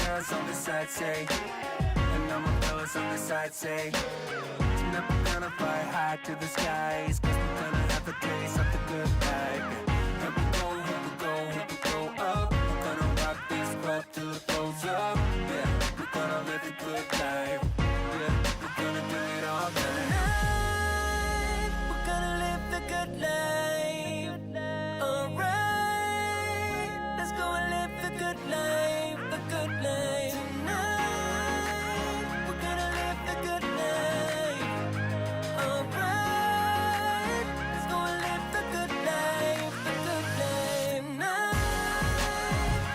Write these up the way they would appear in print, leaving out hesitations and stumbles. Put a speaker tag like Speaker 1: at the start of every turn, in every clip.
Speaker 1: girls on the side say, and all my fellas on the side say, you're never gonna fly high to the skies, cause we're gonna have a taste of the good life. Here we go up. We're gonna rock this club till it blows up. Yeah, we're gonna live a good life. Yeah, we're gonna do it all night. Tonight, we're gonna live the good life. Alright, let's go and live the good life, the good life. Tonight, we're gonna live the good life. Alright, let's go and live the good life, the good life. Tonight,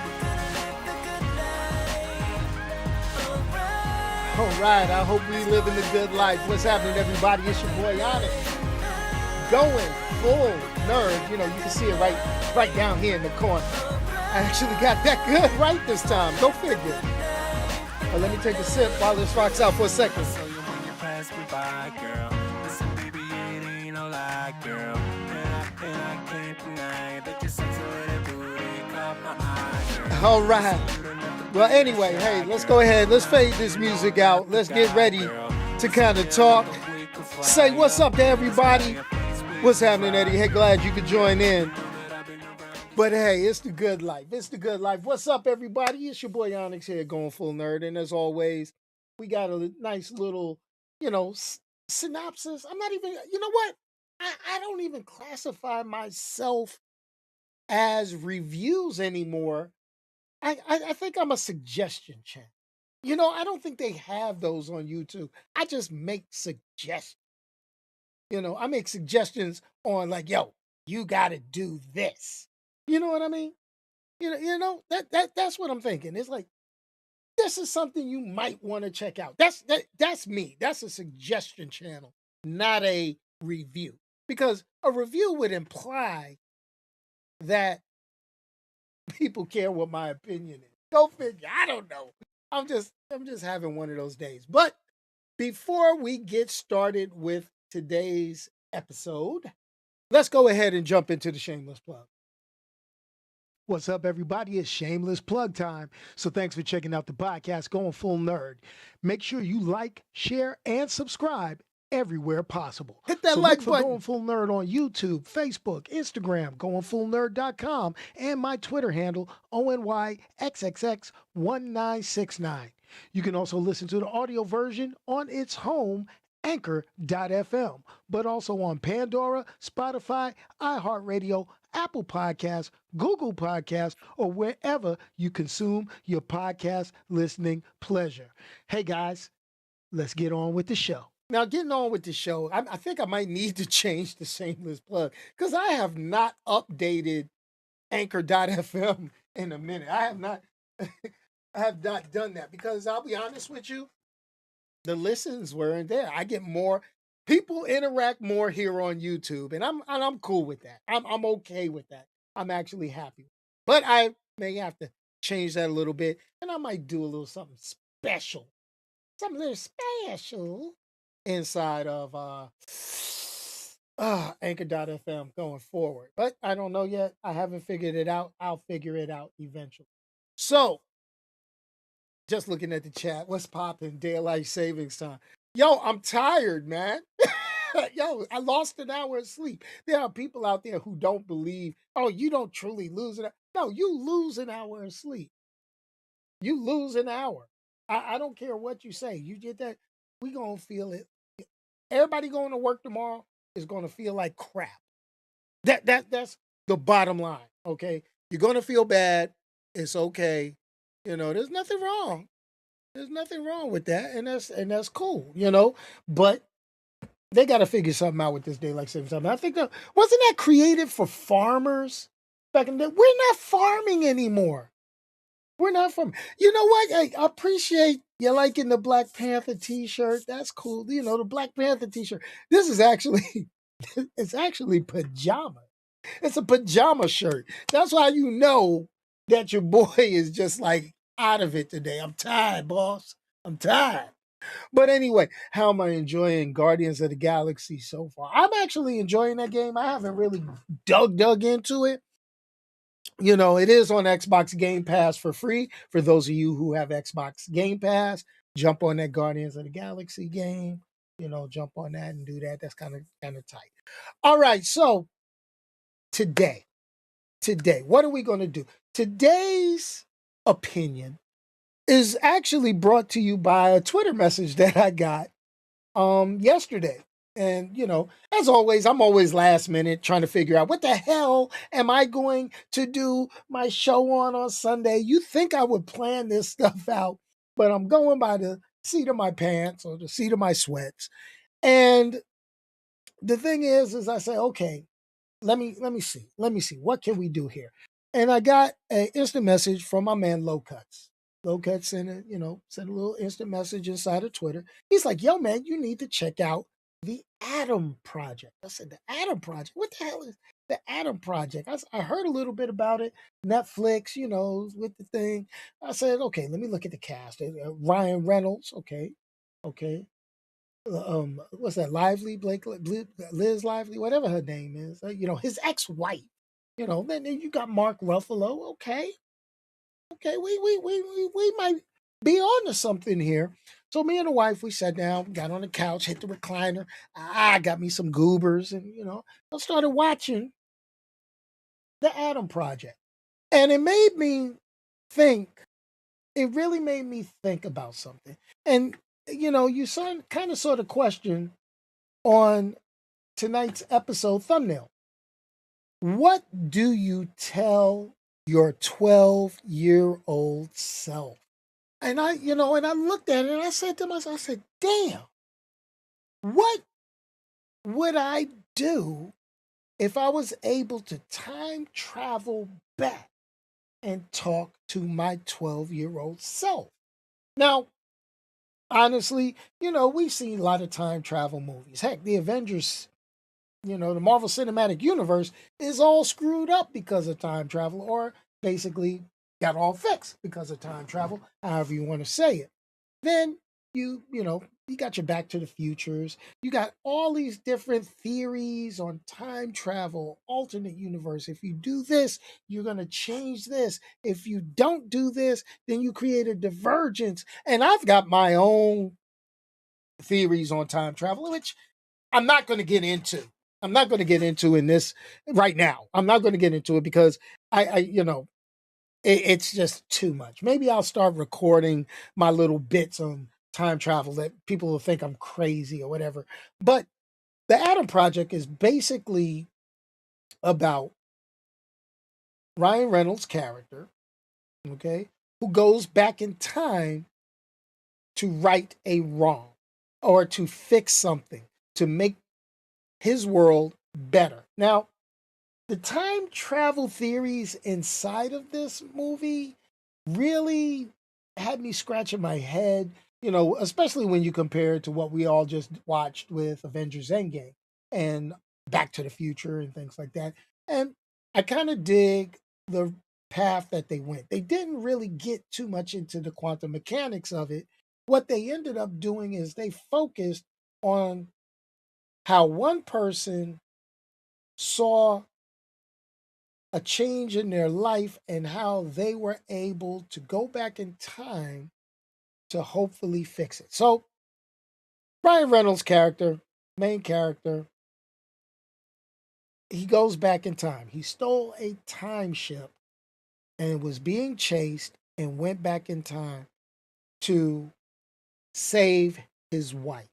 Speaker 1: we're gonna live the good life. Alright.
Speaker 2: All right, I hope we living the good life. What's happening, everybody? It's your boy Onyx. Going full nerd. You know, you can see it right down here in the corner. I actually got that good right this time. Go figure. But let me take a sip while this rocks out for a second.
Speaker 1: So you when you pass me by, girl. Listen, baby, it ain't no lie, girl. And I can't deny that you're such a little booty caught my eye, girl.
Speaker 2: All right. Well, anyway, hey, let's go ahead. Let's fade this music out. Let's get ready to kind of talk. Say what's up to everybody. What's happening, Eddie? Hey, glad you could join in. But hey, it's the good life. It's the good life. What's up, everybody? It's your boy Onyx here, going full nerd. And as always, we got a nice little, synopsis. I'm not even, you know what? I don't even classify myself as reviews anymore. I think I'm a suggestion channel. I don't think they have those on YouTube. I just make suggestions. I make suggestions on like, yo, you got to do this. You know what I mean? That's what I'm thinking. It's like, this is something you might want to check out. That's me. That's a suggestion channel, not a review. Because a review would imply that people care what my opinion is. Go figure. I don't know. I'm just having one of those days. But before we get started with today's episode, let's go ahead and jump into the Shameless Plug. What's up, everybody? It's Shameless Plug time. So thanks for checking out the podcast, Going Full Nerd. Make sure you like, share, and subscribe everywhere possible. Hit that like button. Going Full Nerd on YouTube, Facebook, Instagram, goingfullnerd.com, and my Twitter handle, ONYXXX1969. You can also listen to the audio version on its home, Anchor.fm, but also on Pandora, Spotify, iHeartRadio, Apple Podcasts, Google Podcasts, or wherever you consume your podcast listening pleasure. Hey guys, let's get on with the show. Now, getting on with the show, I think I might need to change the Shameless Plug because I have not updated Anchor.fm in a minute. I have not done that because I'll be honest with you, the listens weren't there. I get more people interact more here on YouTube, and I'm cool with that. I'm okay with that. I'm actually happy. But I may have to change that a little bit, and I might do a little something special. Something a little special inside of Anchor.fm going forward. But I don't know yet. I haven't figured it out. I'll figure it out eventually. So, just looking at the chat, what's popping? Daylight savings time. Yo, I'm tired, man. Yo, I lost an hour of sleep. There are people out there who don't believe, oh, you don't truly lose it. No, you lose an hour of sleep. You lose an hour. I don't care what you say. You get that, we going to feel it. Everybody going to work tomorrow is going to feel like crap. That's the bottom line, okay? You're going to feel bad. It's okay. There's nothing wrong. There's nothing wrong with that, and that's cool, But they got to figure something out with this daylight savings time. I think wasn't that created for farmers back in the day? We're not farming anymore. We're not farming. You know what? I appreciate you liking the Black Panther T-shirt. That's cool. The Black Panther T-shirt. This is actually it's actually pajama. It's a pajama shirt. That's why you know that your boy is just like out of it today. I'm tired, boss. I'm tired. But anyway, how am I enjoying Guardians of the Galaxy so far? I'm actually enjoying that game. I haven't really dug into it. It is on Xbox Game Pass for free. For those of you who have Xbox Game Pass, jump on that Guardians of the Galaxy game. Jump on that and do that. That's kind of tight. All right, so today, what are we going to do? Today's opinion is actually brought to you by a Twitter message that I got yesterday. And as always, I'm always last minute trying to figure out what the hell am I going to do my show on Sunday. You think I would plan this stuff out, but I'm going by the seat of my pants or the seat of my sweats. And the thing is I say, okay, let me see what can we do here. And I got an instant message from my man Low Cuts. Low Cuts sent a little instant message inside of Twitter. He's like, yo man, you need to check out the Adam Project. I said, the Adam Project, what the hell is the Adam Project? I heard a little bit about it. Netflix, with the thing. I said, okay, let me look at the cast. Ryan Reynolds, okay. What's that? Lively, Liz Lively, whatever her name is. His ex-wife. Then you got Mark Ruffalo. Okay, we might be on to something here. So me and the wife, we sat down, got on the couch, hit the recliner. I got me some goobers, and I started watching the Adam Project, and it made me think. It really made me think about something, and you kind of sort of question on tonight's episode thumbnail. What do you tell your 12-year-old self? And I looked at it and I said to myself, I said, damn, what would I do if I was able to time travel back and talk to my 12-year-old self? Now, honestly, we've seen a lot of time travel movies. Heck, the Avengers, the Marvel Cinematic Universe is all screwed up because of time travel, or basically got all fixed because of time travel, however you want to say it. Then you got your Back to the Futures. You got all these different theories on time travel, alternate universe. If you do this, you're going to change this. If you don't do this, then you create a divergence. And I've got my own theories on time travel, which I'm not going to get into. I'm not going to get into in this right now. I'm not going to get into it because it's just too much. Maybe I'll start recording my little bits on time travel that people will think I'm crazy or whatever. But the Adam Project is basically about Ryan Reynolds' character, okay, who goes back in time to right a wrong or to fix something, to make his world better. Now, the time travel theories inside of this movie really had me scratching my head, especially when you compare it to what we all just watched with Avengers Endgame and Back to the Future and things like that. And I kind of dig the path that they went. They didn't really get too much into the quantum mechanics of it. What they ended up doing is they focused on how one person saw a change in their life and how they were able to go back in time to hopefully fix it. So, Ryan Reynolds' character, main character, he goes back in time. He stole a time ship and was being chased and went back in time to save his wife.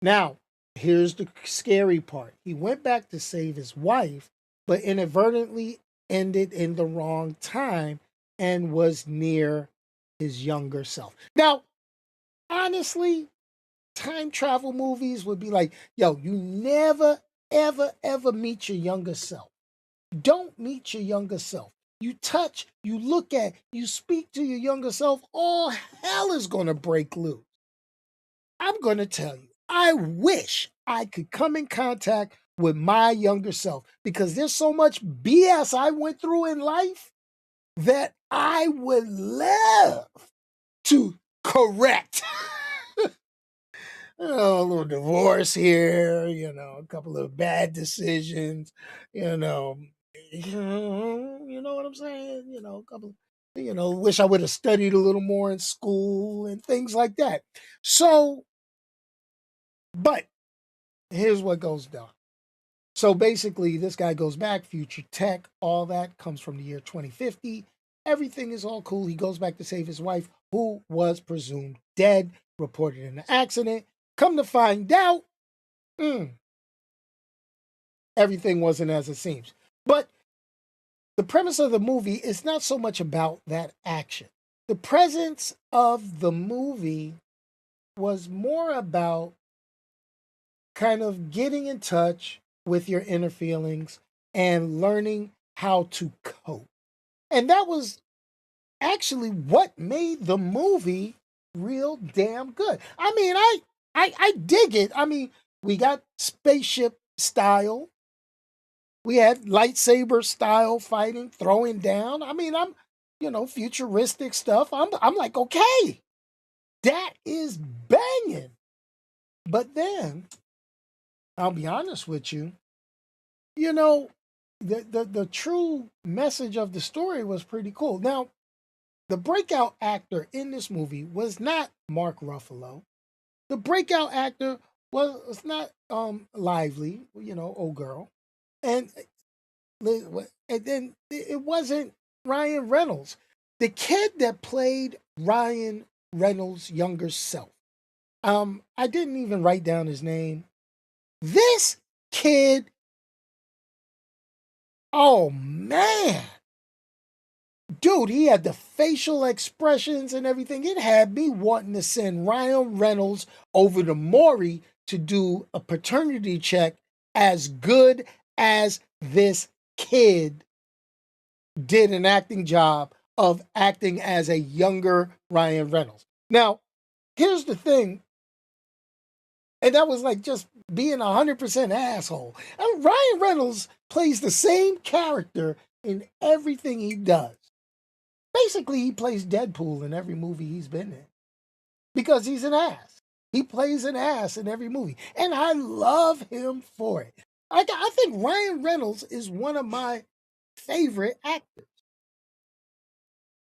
Speaker 2: Now, here's the scary part. He went back to save his wife, but inadvertently ended in the wrong time and was near his younger self. Now, honestly, time travel movies would be like, yo, you never, ever, ever meet your younger self. Don't meet your younger self. You touch, you look at, you speak to your younger self, all hell is going to break loose. I'm going to tell you, I wish I could come in contact with my younger self because there's so much BS I went through in life that I would love to correct. A little divorce here, a couple of bad decisions, You know what I'm saying? A couple, wish I would have studied a little more in school and things like that. So, but here's what goes down. So basically, this guy goes back, future tech, all that comes from the year 2050. Everything is all cool. He goes back to save his wife, who was presumed dead, reported in an accident. Come to find out, everything wasn't as it seems. But the premise of the movie is not so much about that action. The presence of the movie was more about kind of getting in touch with your inner feelings and learning how to cope. And that was actually what made the movie real damn good. I mean, I dig it. I mean, we got spaceship style. We had lightsaber style fighting, throwing down. I mean, I'm, futuristic stuff. I'm like, okay, that is banging. But then, I'll be honest with you, the true message of the story was pretty cool. Now, the breakout actor in this movie was not Mark Ruffalo. The breakout actor was not Lively, old girl. And then it wasn't Ryan Reynolds. The kid that played Ryan Reynolds' younger self. I didn't even write down his name. This kid, oh man. Dude, he had the facial expressions and everything. It had me wanting to send Ryan Reynolds over to Maury to do a paternity check as good as this kid did an acting job of acting as a younger Ryan Reynolds. Now, here's the thing, and that was like just being 100% asshole. And Ryan Reynolds plays the same character in everything he does. Basically, he plays Deadpool in every movie he's been in because he's an ass. He plays an ass in every movie, and I love him for it. I think Ryan Reynolds is one of my favorite actors.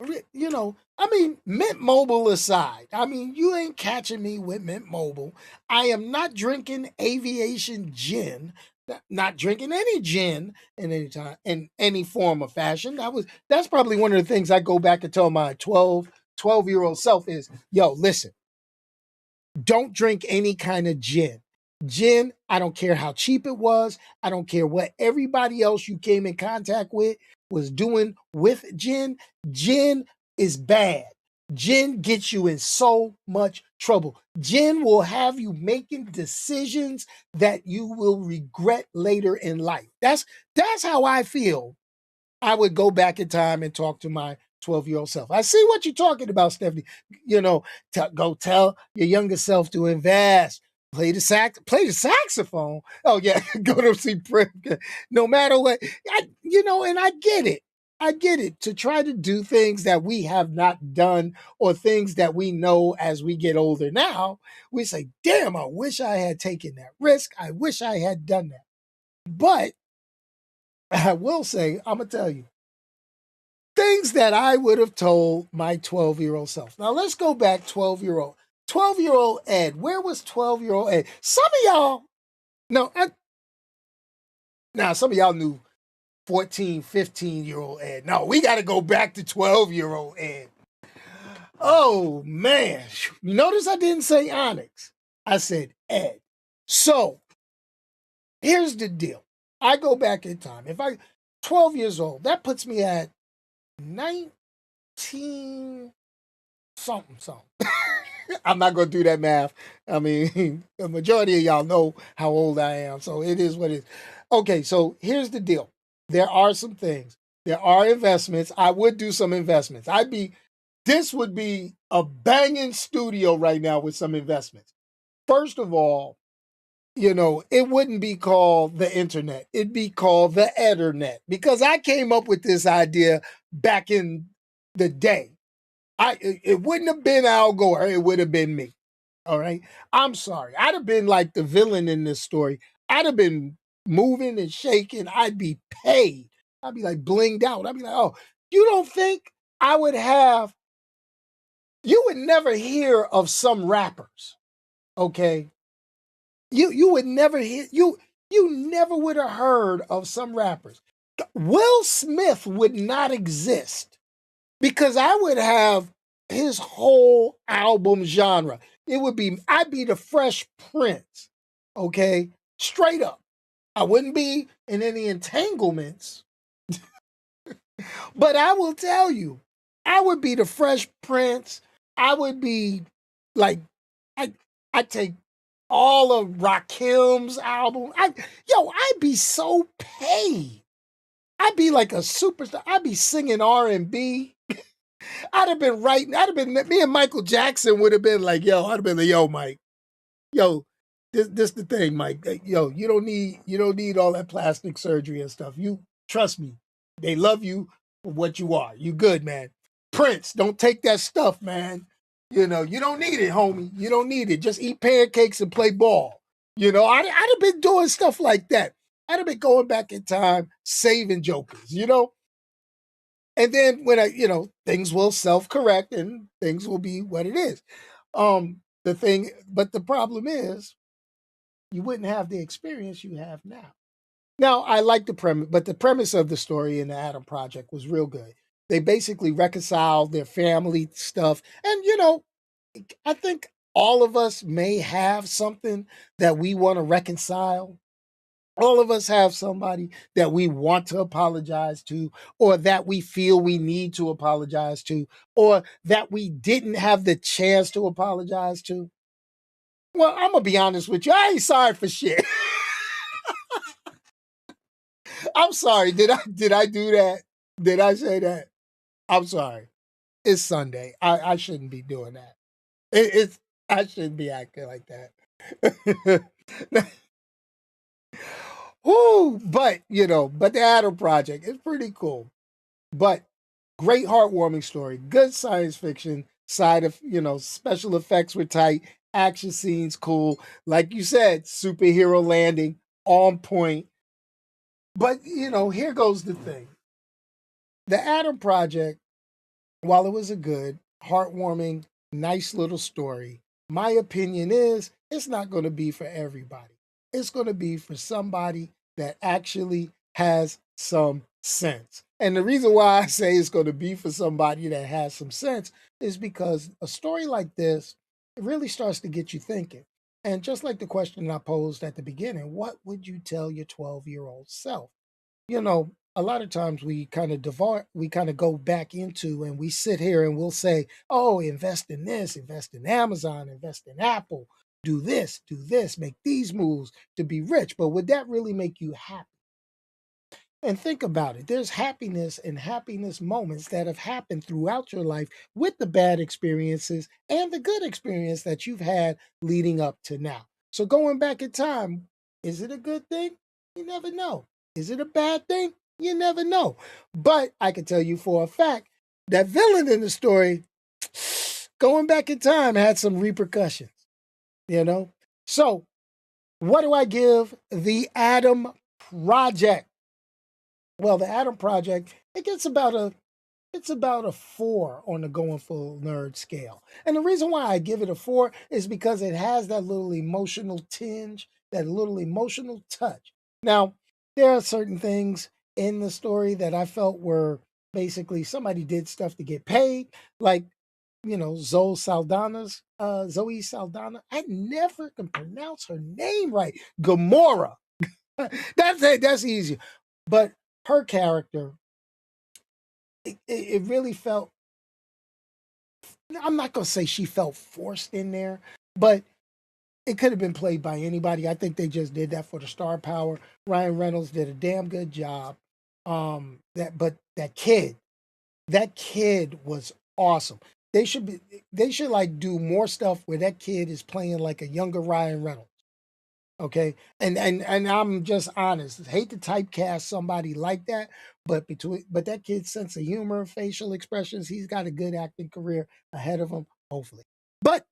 Speaker 2: I mean, Mint Mobile aside, I mean, you ain't catching me with Mint Mobile. I am not drinking aviation gin, not drinking any gin in any time, in any form or fashion. That's probably one of the things I go back and tell my 12-year-old self is, yo, listen, don't drink any kind of gin. Gin, I don't care how cheap it was. I don't care what everybody else you came in contact with was doing with gin. Gin is bad. Gin gets you in so much trouble. Gin will have you making decisions that you will regret later in life. That's how I feel. I would go back in time and talk to my 12-year-old self. I see what you're talking about, Stephanie. Go tell your younger self to invest. Play the saxophone. Oh yeah, go to see Prim. No matter what, and I get it. I get it. To try to do things that we have not done or things that we know as we get older now, we say, damn, I wish I had taken that risk. I wish I had done that. But I will say, I'm going to tell you, things that I would have told my 12-year-old self. Now, let's go back 12-year-old. 12-year-old Ed. Where was 12-year-old Ed? Some of y'all, no, now some of y'all knew 14, 15-year-old Ed. No, we got to go back to 12-year-old Ed. Oh, man. Notice I didn't say Onyx. I said Ed. So, here's the deal. I go back in time. 12 years old, that puts me at 19 something. I'm not going to do that math. I mean, the majority of y'all know how old I am, so it is what it is. Okay, so here's the deal. There are some things. There are investments. I would do some investments. This would be a banging studio right now with some investments. First of all, it wouldn't be called the internet. It'd be called the Ethernet because I came up with this idea back in the day. It wouldn't have been Al Gore. It would have been me. All right. I'm sorry. I'd have been like the villain in this story. I'd have been moving and shaking. I'd be paid I'd be like blinged out. I'd be like, oh, you don't think I would have, you would never hear of some rappers, okay? You would never hear, you never would have heard of some rappers. Will Smith would not exist because I would have his whole album genre. It would be, I'd be the Fresh Prince, okay? Straight up. I wouldn't be in any entanglements, but I will tell you, I would be the Fresh Prince. I would be like, I I take all of Rakim's album. I'd be so paid. I'd be like a superstar. I'd be singing R&B. I'd have been writing. I'd have been, me and Michael Jackson would have been like, yo, I'd have been like, yo, Mike, yo, this the thing, Mike. Yo, you don't need all that plastic surgery and stuff. You trust me. They love you for what you are. You good, man. Prince, don't take that stuff, man. You know, you don't need it, homie. You don't need it. Just eat pancakes and play ball. You know, I'd have been doing stuff like that. I'd have been going back in time, saving jokers, you know? And then when things will self-correct and things will be what it is. But the problem is you wouldn't have the experience you have now. Now, I like the premise, but the premise of the story in the Adam Project was real good. They basically reconciled their family stuff. And, I think all of us may have something that we want to reconcile. All of us have somebody that we want to apologize to, or that we feel we need to apologize to, or that we didn't have the chance to apologize to. Well, I'm gonna be honest with you. I ain't sorry for shit. I'm sorry. Did I do that? Did I say that? I'm sorry. It's Sunday. I shouldn't be doing that. It's I shouldn't be acting like that. Whoo, but the Adam Project is pretty cool. But great heartwarming story. Good science fiction side of, special effects were tight, action scenes cool. Like you said, superhero landing on point. But, here goes the thing. The Adam Project, while it was a good, heartwarming, nice little story, my opinion is it's not going to be for everybody. It's going to be for somebody that actually has some sense. And the reason why I say it's going to be for somebody that has some sense is because a story like this, it really starts to get you thinking. And just like the question I posed at the beginning, what would you tell your 12-year-old self? A lot of times we kind of go back into and we sit here and we'll say, oh, invest in this, invest in Amazon, invest in Apple, do this, make these moves to be rich. But would that really make you happy? And think about it. There's happiness and happiness moments that have happened throughout your life with the bad experiences and the good experience that you've had leading up to now. So going back in time, is it a good thing? You never know. Is it a bad thing? You never know. But I can tell you for a fact that villain in the story, going back in time, had some repercussions, So what do I give the Adam Project? Well, the Adam Project, it gets about a 4 on the going full nerd scale. And the reason why I give it a 4 is because it has that little emotional tinge, that little emotional touch. Now, there are certain things in the story that I felt were basically somebody did stuff to get paid, like, Zoe Saldana. I never can pronounce her name right. Gamora. That's it. That's easy. But her character, it really felt, I'm not going to say she felt forced in there, but it could have been played by anybody. I think they just did that for the star power. Ryan Reynolds did a damn good job. That kid was awesome. They should like do more stuff where that kid is playing like a younger Ryan Reynolds. Okay. And I'm just honest. Hate to typecast somebody like that, but that kid's sense of humor, facial expressions, he's got a good acting career ahead of him, hopefully. But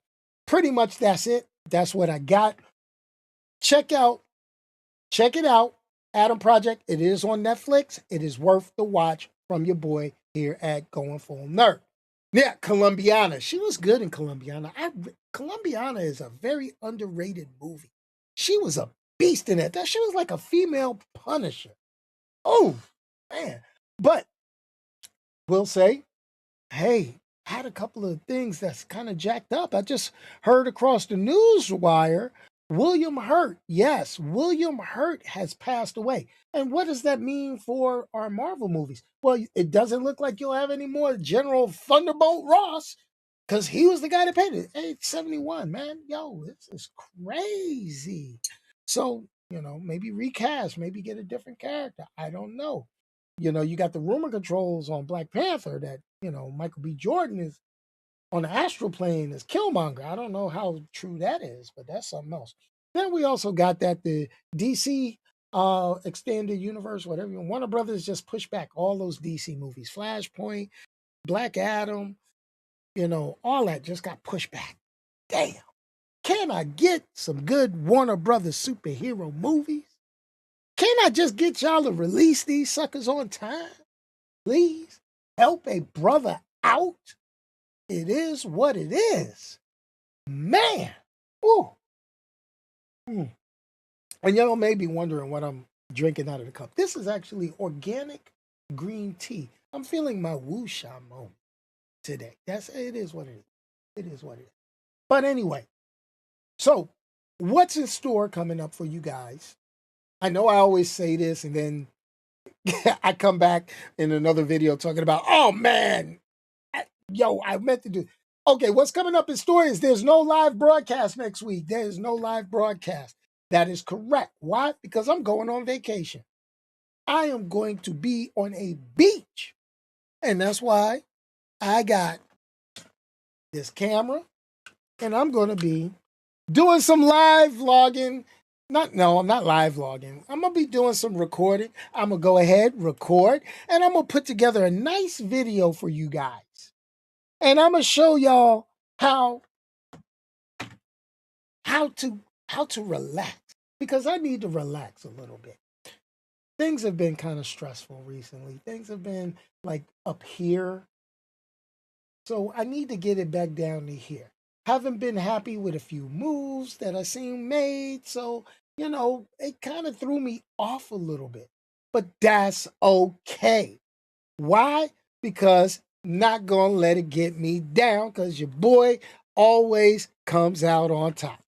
Speaker 2: pretty much that's it. That's what I got. Check it out. Adam Project, it is on Netflix. It is worth the watch from your boy here at Going Full Nerd. Yeah, Colombiana. She was good in Colombiana. Colombiana is a very underrated movie. She was a beast in it. She was like a female Punisher. Oh, man. But we'll say, hey, had a couple of things that's kind of jacked up. I just heard across the news wire, William Hurt. Yes, William Hurt has passed away. And what does that mean for our Marvel movies? Well, it doesn't look like you'll have any more General Thunderbolt Ross, because he was the guy that paid it. Age 71, man. Yo, this is crazy. So, maybe recast, maybe get a different character. I don't know. You got the rumor controls on Black Panther that, Michael B. Jordan is on the astral plane as Killmonger. I don't know how true that is, but that's something else. Then we also got that the DC extended universe, whatever. Warner Brothers just pushed back all those DC movies. Flashpoint, Black Adam, all that just got pushed back. Damn. Can I get some good Warner Brothers superhero movies? Can I just get y'all to release these suckers on time? Please help a brother out. It is what it is. Man. Ooh. And y'all may be wondering what I'm drinking out of the cup. This is actually organic green tea. I'm feeling my woosha moment today. It is what it is. It is what it is. But anyway, so what's in store coming up for you guys? I know I always say this, and then I come back in another video talking about, oh man, I meant to do. Okay, what's coming up in store is there's no live broadcast next week. There's no live broadcast. That is correct. Why? Because I'm going on vacation. I am going to be on a beach. And that's why I got this camera, and I'm going to be doing some live vlogging. I'm not live vlogging. I'm going to be doing some recording. I'm going to go ahead, record, and I'm going to put together a nice video for you guys. And I'm going to show y'all how to relax, because I need to relax a little bit. Things have been kind of stressful recently. Things have been like up here. So I need to get it back down to here. Haven't been happy with a few moves that I seen made. So, it kind of threw me off a little bit. But that's okay. Why? Because not going to let it get me down, because your boy always comes out on top.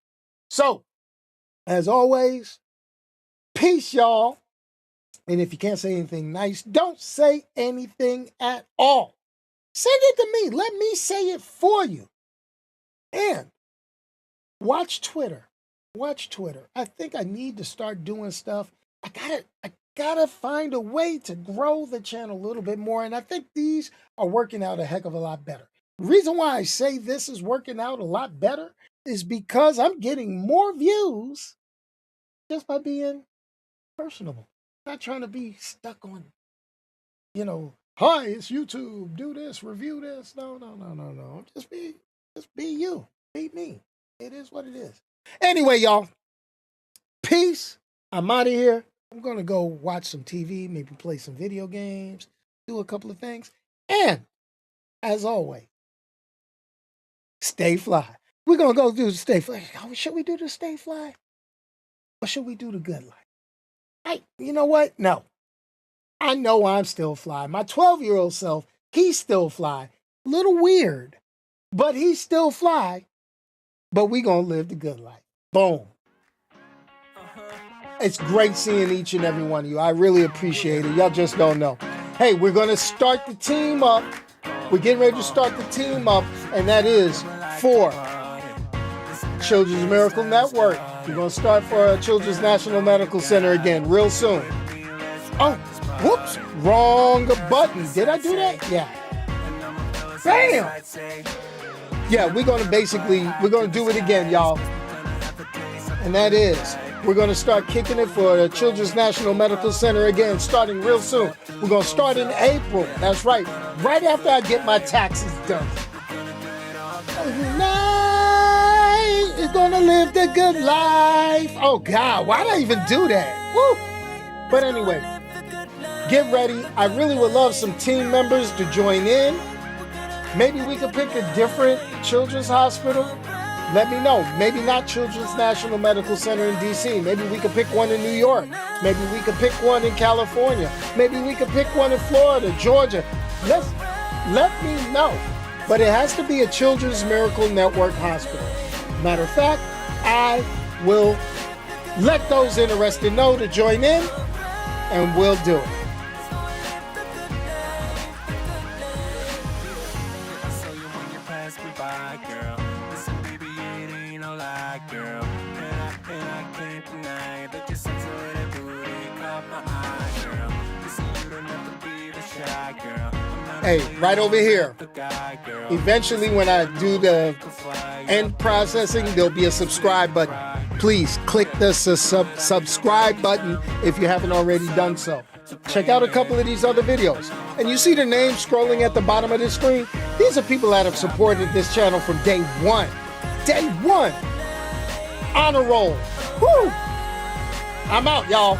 Speaker 2: So, as always, peace, y'all. And if you can't say anything nice, don't say anything at all. Send it to me. Let me say it for you. And watch Twitter. Watch Twitter. I think I need to start doing stuff. I gotta find a way to grow the channel a little bit more. And I think these are working out a heck of a lot better. The reason why I say this is working out a lot better is because I'm getting more views just by being personable. Not trying to be stuck on, hi, it's YouTube, do this, review this. No. Just be you. Be me. It is what it is. Anyway, y'all, peace. I'm out of here. I'm going to go watch some TV, maybe play some video games, do a couple of things. And, as always, stay fly. We're going to go do the stay fly. Should we do the stay fly? Or should we do the good life? You know what? No. I know I'm still fly. My 12-year-old self, he's still fly. A little weird, but he's still fly. But we going to live the good life. Boom. It's great seeing each and every one of you. I really appreciate it. Y'all just don't know. Hey, we're going to start the team up. We're getting ready to start the team up, and that is for Children's Miracle Network. We're going to start for Children's National Medical Center again real soon. Oh, whoops, wrong button. Did I do that? Yeah. Bam! Yeah, we're going to do it again, y'all. And that is, we're going to start kicking it for the Children's National Medical Center again, starting real soon. We're going to start in April. That's right. Right after I get my taxes done. Tonight is going to live the good life. Oh, God, why did I even do that? Woo! But anyway, get ready. I really would love some team members to join in. Maybe we could pick a different children's hospital. Let me know. Maybe not Children's National Medical Center in DC. Maybe we could pick one in New York. Maybe we could pick one in California. Maybe we could pick one in Florida, Georgia. Let me know. But it has to be a Children's Miracle Network hospital. Matter of fact, I will let those interested know to join in, and we'll do it. Hey, right over here. Eventually, when I do the end processing, there'll be a subscribe button. Please click the subscribe button if you haven't already done so. Check out a couple of these other videos. And you see the names scrolling at the bottom of the screen? These are people that have supported this channel from day one. Day one. Honor roll. Woo! I'm out, y'all.